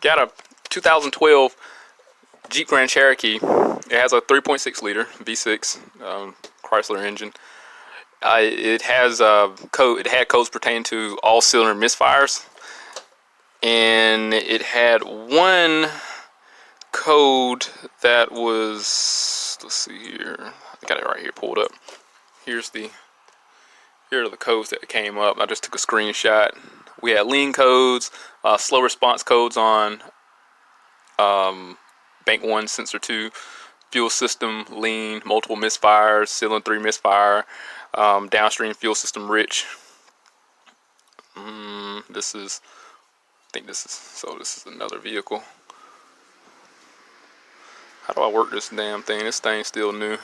Got a 2012 Jeep Grand Cherokee. It has a 3.6 liter V6 Chrysler engine. It has it had codes pertaining to all cylinder misfires, and it had one code that was, let's see here, I got it right here pulled up. Here are the codes that came up. I just took a screenshot. We had lean codes, slow response codes on bank 1, sensor 2, fuel system lean, multiple misfires, cylinder 3 misfire, downstream fuel system rich. This is another vehicle. How do I work this damn thing? This thing's still new.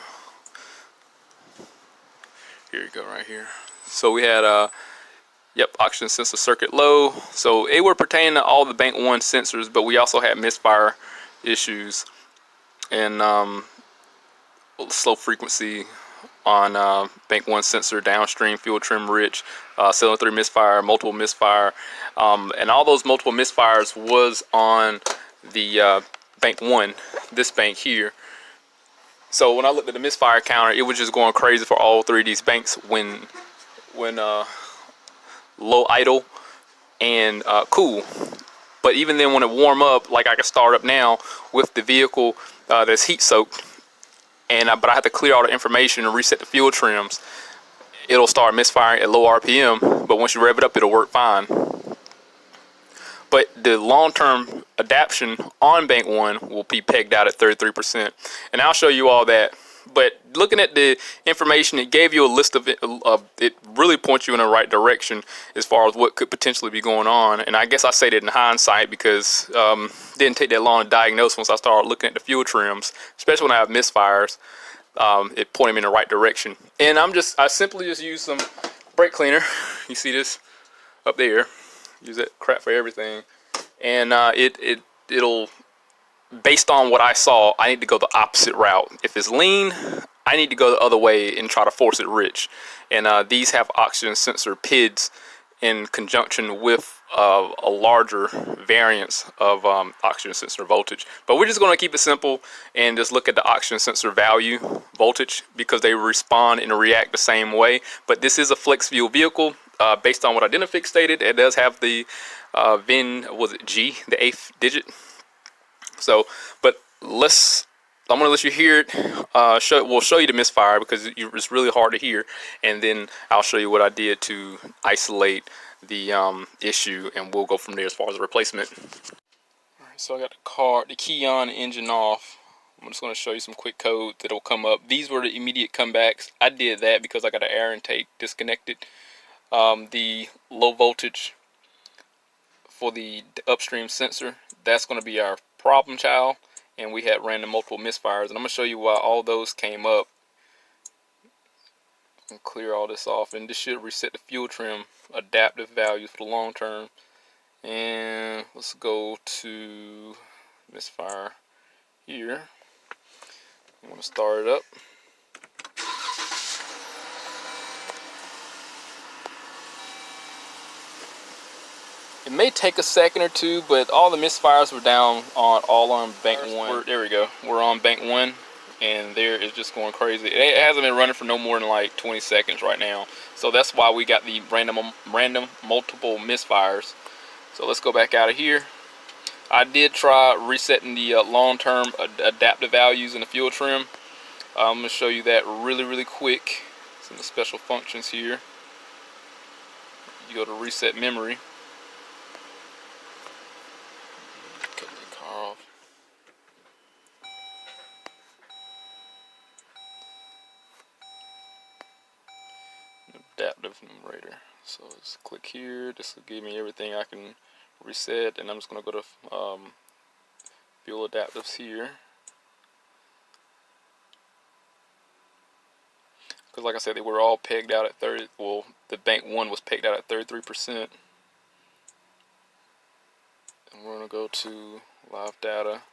Here you go, right here. So we had oxygen sensor circuit low. So it were pertaining to all the bank 1 sensors, but we also had misfire issues and slow frequency on bank 1 sensor, downstream fuel trim rich, cylinder 3 misfire, multiple misfire, and all those multiple misfires was on the bank 1, this bank here. So when I looked at the misfire counter, it was just going crazy for all 3 of these banks when low idle and cool. But even then, when it warm up, like I can start up now with the vehicle that's heat soaked, and but I have to clear all the information and reset the fuel trims. It'll start misfiring at low RPM, but once you rev it up, it'll work fine. But the long-term adaptation on bank 1 will be pegged out at 33%, and I'll show you all that. But looking at the information, it gave you a list of it. It really points you in the right direction as far as what could potentially be going on. And I guess I say that in hindsight because it didn't take that long to diagnose once I started looking at the fuel trims, especially when I have misfires. It pointed me in the right direction. And I simply just use some brake cleaner. You see this up there? Use that crap for everything. And it'll, based on what I saw, I need to go the opposite route. If it's lean, I need to go the other way and try to force it rich. And these have oxygen sensor PIDs in conjunction with a larger variance of oxygen sensor voltage. But we're just going to keep it simple and just look at the oxygen sensor value voltage because they respond and react the same way. But this is a flex fuel vehicle. Based on what Identifix stated, it does have the VIN, was it G, the 8th digit. So, but I'm going to let you hear it. We'll show you the misfire because it's really hard to hear, and then I'll show you what I did to isolate the issue, and we'll go from there as far as the replacement. All right, so I got the key on, engine off. I'm just going to show you some quick code that'll come up. These were the immediate comebacks. I did that because I got an air intake disconnected. The low voltage for the upstream sensor, that's going to be our problem child, and we had random multiple misfires, and I'm going to show you why all those came up and clear all this off. And this should reset the fuel trim adaptive values for the long term. And let's go to misfire here. I'm going to start it up. It may take a second or two, but all the misfires were down on bank 1. There we go. We're on bank 1, and there is just going crazy. It hasn't been running for no more than like 20 seconds right now. So that's why we got the random multiple misfires. So let's go back out of here. I did try resetting the long-term adaptive values in the fuel trim. I'm going to show you that really quick. It's in the special functions here. You go to reset memory. Adaptive numerator. So let's click here. This will give me everything I can reset, and I'm just going to go to fuel adaptives here. Because like I said, they were all pegged out at 30. Well, the bank 1 was pegged out at 33%. And we're going to go to live data.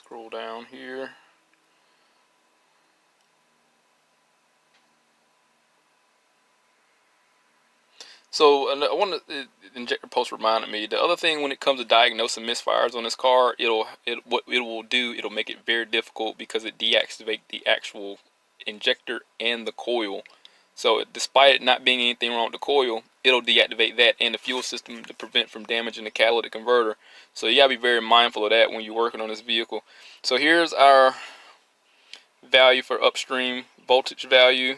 Scroll down here. So I want to injector post reminded me. The other thing when it comes to diagnosing misfires on this car, what it will do, it'll make it very difficult because it deactivates the actual injector and the coil. So despite it not being anything wrong with the coil, it'll deactivate that and the fuel system to prevent from damaging the catalytic converter. So you gotta be very mindful of that when you're working on this vehicle. So here's our value for upstream voltage value.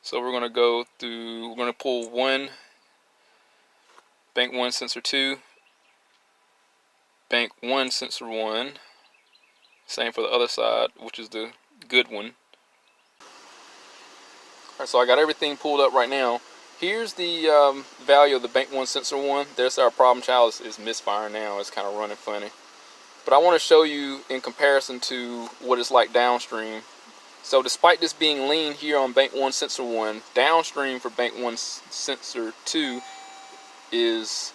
So we're gonna go through, we're gonna pull bank 1 sensor 2, bank 1 sensor 1, same for the other side, which is the good one. Alright, so I got everything pulled up right now. Here's the value of the bank 1 sensor 1. There's our problem child. Is misfiring now. It's kind of running funny. But I want to show you in comparison to what it's like downstream. So despite this being lean here on bank 1 sensor 1, downstream for bank 1 sensor 2 is,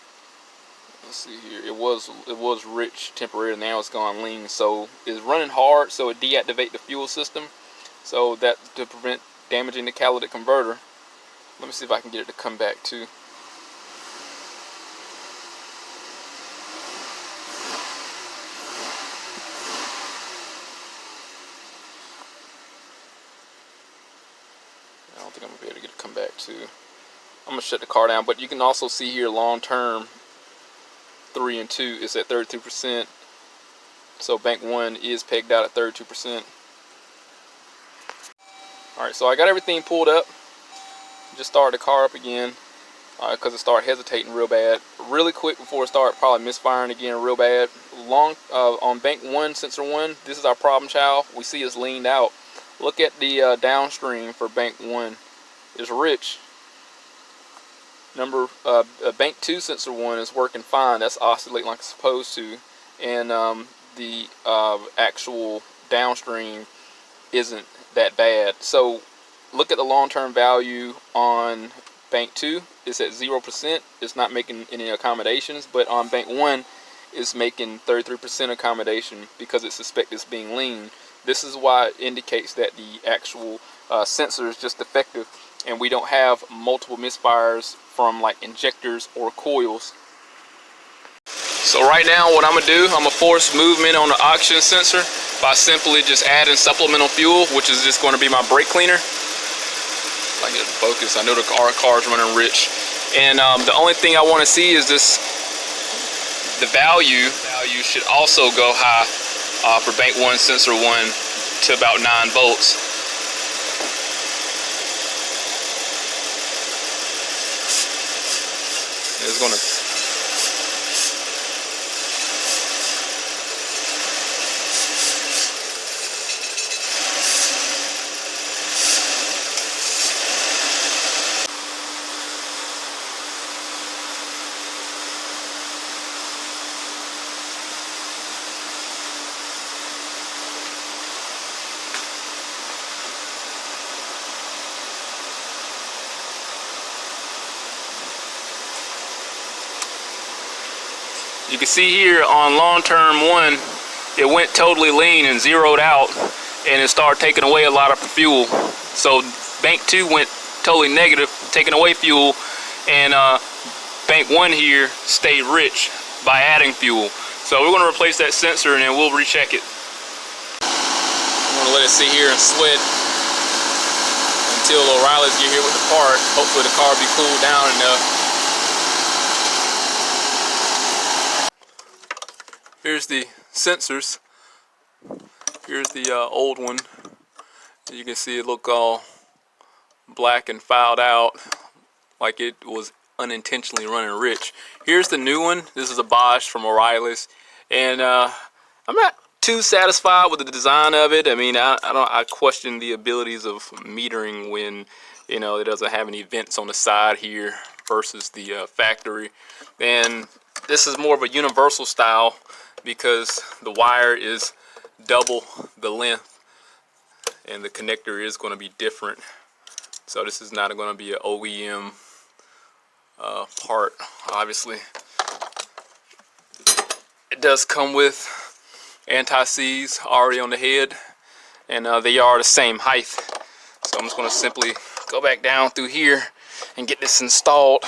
let's see here, it was rich temporarily, now it's gone lean. So it's running hard, so it deactivates the fuel system, so that to prevent damaging the catalytic converter. Let me see if I can get it to come back too. I don't think I'm gonna be able to get it to come back too. I'm gonna shut the car down, but you can also see here long term 3 and 2 is at 32%. So bank 1 is pegged out at 32%. Alright, so I got everything pulled up. Just started the car up again because it started hesitating real bad. Really quick before it started probably misfiring again real bad. On bank 1 sensor 1, this is our problem child. We see it's leaned out. Look at the downstream for bank 1. It's rich. Bank 2 sensor 1 is working fine. That's oscillating like it's supposed to, and the actual downstream isn't that bad. So look at the long-term value on bank 2. It's at 0%. It's not making any accommodations, but on bank 1 it's making 33% accommodation because it suspects it's being lean. This is why it indicates that the actual sensor is just defective and we don't have multiple misfires from like injectors or coils. So right now what I'm gonna do, I'm gonna force movement on the oxygen sensor by simply just adding supplemental fuel, which is just going to be my brake cleaner. If I get it to focus, I know the car's running rich. And the only thing I want to see is this, the value should also go high for bank 1 sensor 1 to about 9 volts. It's going to You can see here on long-term 1, it went totally lean and zeroed out, and it started taking away a lot of fuel. So bank 2 went totally negative, taking away fuel, and bank 1 here stayed rich by adding fuel. So we're going to replace that sensor and then we'll recheck it. I'm going to let it sit here and sweat until O'Reilly's get here with the part. Hopefully the car will be cooled down enough. Here's the sensors. Here's the old one. You can see it look all black and fouled out, like it was unintentionally running rich. Here's the new one. This is a Bosch from O'Reilly's, and I'm not too satisfied with the design of it. I mean, I question the abilities of metering when, you know, it doesn't have any vents on the side here versus the factory. And this is more of a universal style because the wire is double the length and the connector is going to be different. So this is not going to be an OEM part. Obviously it does come with anti-seize already on the head, and they are the same height. So I'm just going to simply go back down through here and get this installed.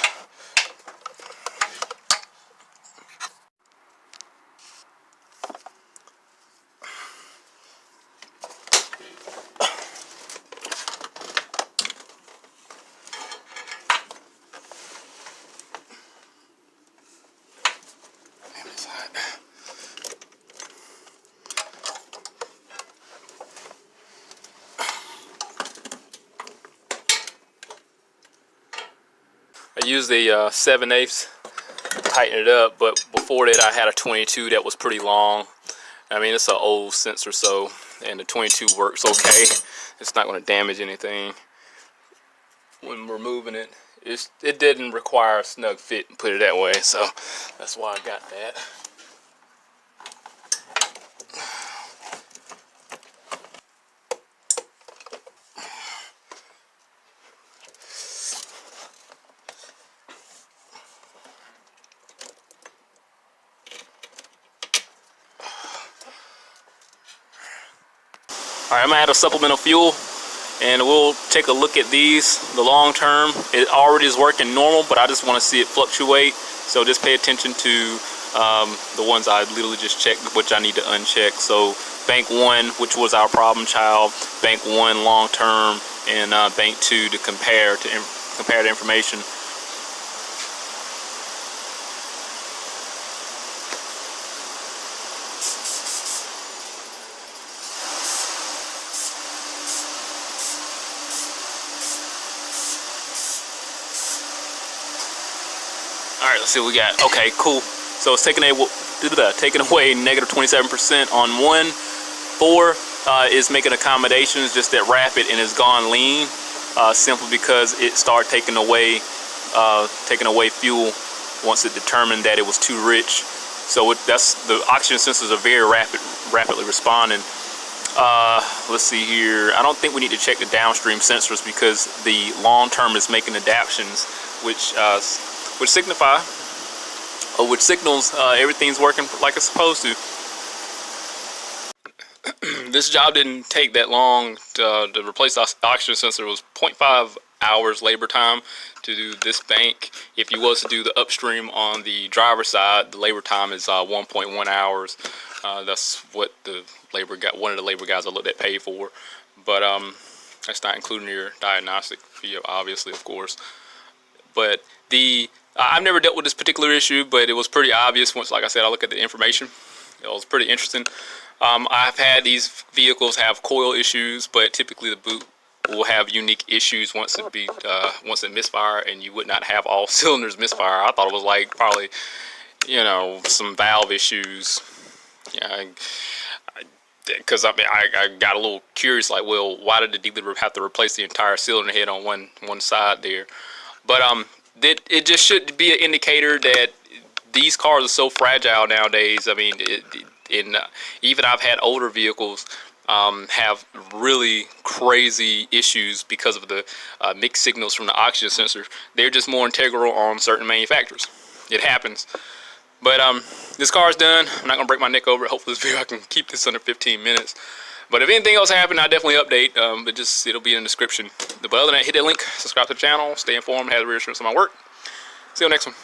I used a 7/8 to tighten it up, but before that I had a 22 that was pretty long. I mean, it's an old sensor, so, and the 22 works okay. It's not going to damage anything when we're moving it. It didn't require a snug fit, put it that way, so that's why I got that. Alright, I'm gonna add a supplemental fuel and we'll take a look at these, the long term. It already is working normal, but I just want to see it fluctuate. So just pay attention to the ones I literally just checked, which I need to uncheck. So bank 1, which was our problem child, bank 1 long term, and bank 2 to compare the information. All right, let's see what we got. Okay, cool. So it's taking away negative 27% on 1. 4 is making accommodations, just that rapid, and it's gone lean simply because it started taking away fuel once it determined that it was too rich. So that's the oxygen sensors are very rapidly responding. Let's see here. I don't think we need to check the downstream sensors because the long term is making adaptations, which signals everything's working like it's supposed to. This job didn't take that long to replace the oxygen sensor. It was 0.5 hours labor time to do this bank. If you was to do the upstream on the driver's side, the labor time is 1.1 hours. That's what one of the labor guys I looked at paid for. But that's not including your diagnostic fee, obviously, of course. But I've never dealt with this particular issue, but it was pretty obvious once, like I said, I look at the information. It was pretty interesting. I've had these vehicles have coil issues, but typically the boot will have unique issues once it misfire, and you would not have all cylinders misfire. I thought it was like probably, some valve issues. Yeah, because I got a little curious, like, well, why did the dealer have to replace the entire cylinder head on one side there? But it just should be an indicator that these cars are so fragile nowadays. I mean, even I've had older vehicles have really crazy issues because of the mixed signals from the oxygen sensor. They're just more integral on certain manufacturers. It happens. But this car's done. I'm not gonna break my neck over it. Hopefully this video I can keep this under 15 minutes. But if anything else happens, I'll definitely update. But it'll be in the description. But other than that, hit that link, subscribe to the channel, stay informed, have the reassurance of my work. See you next one.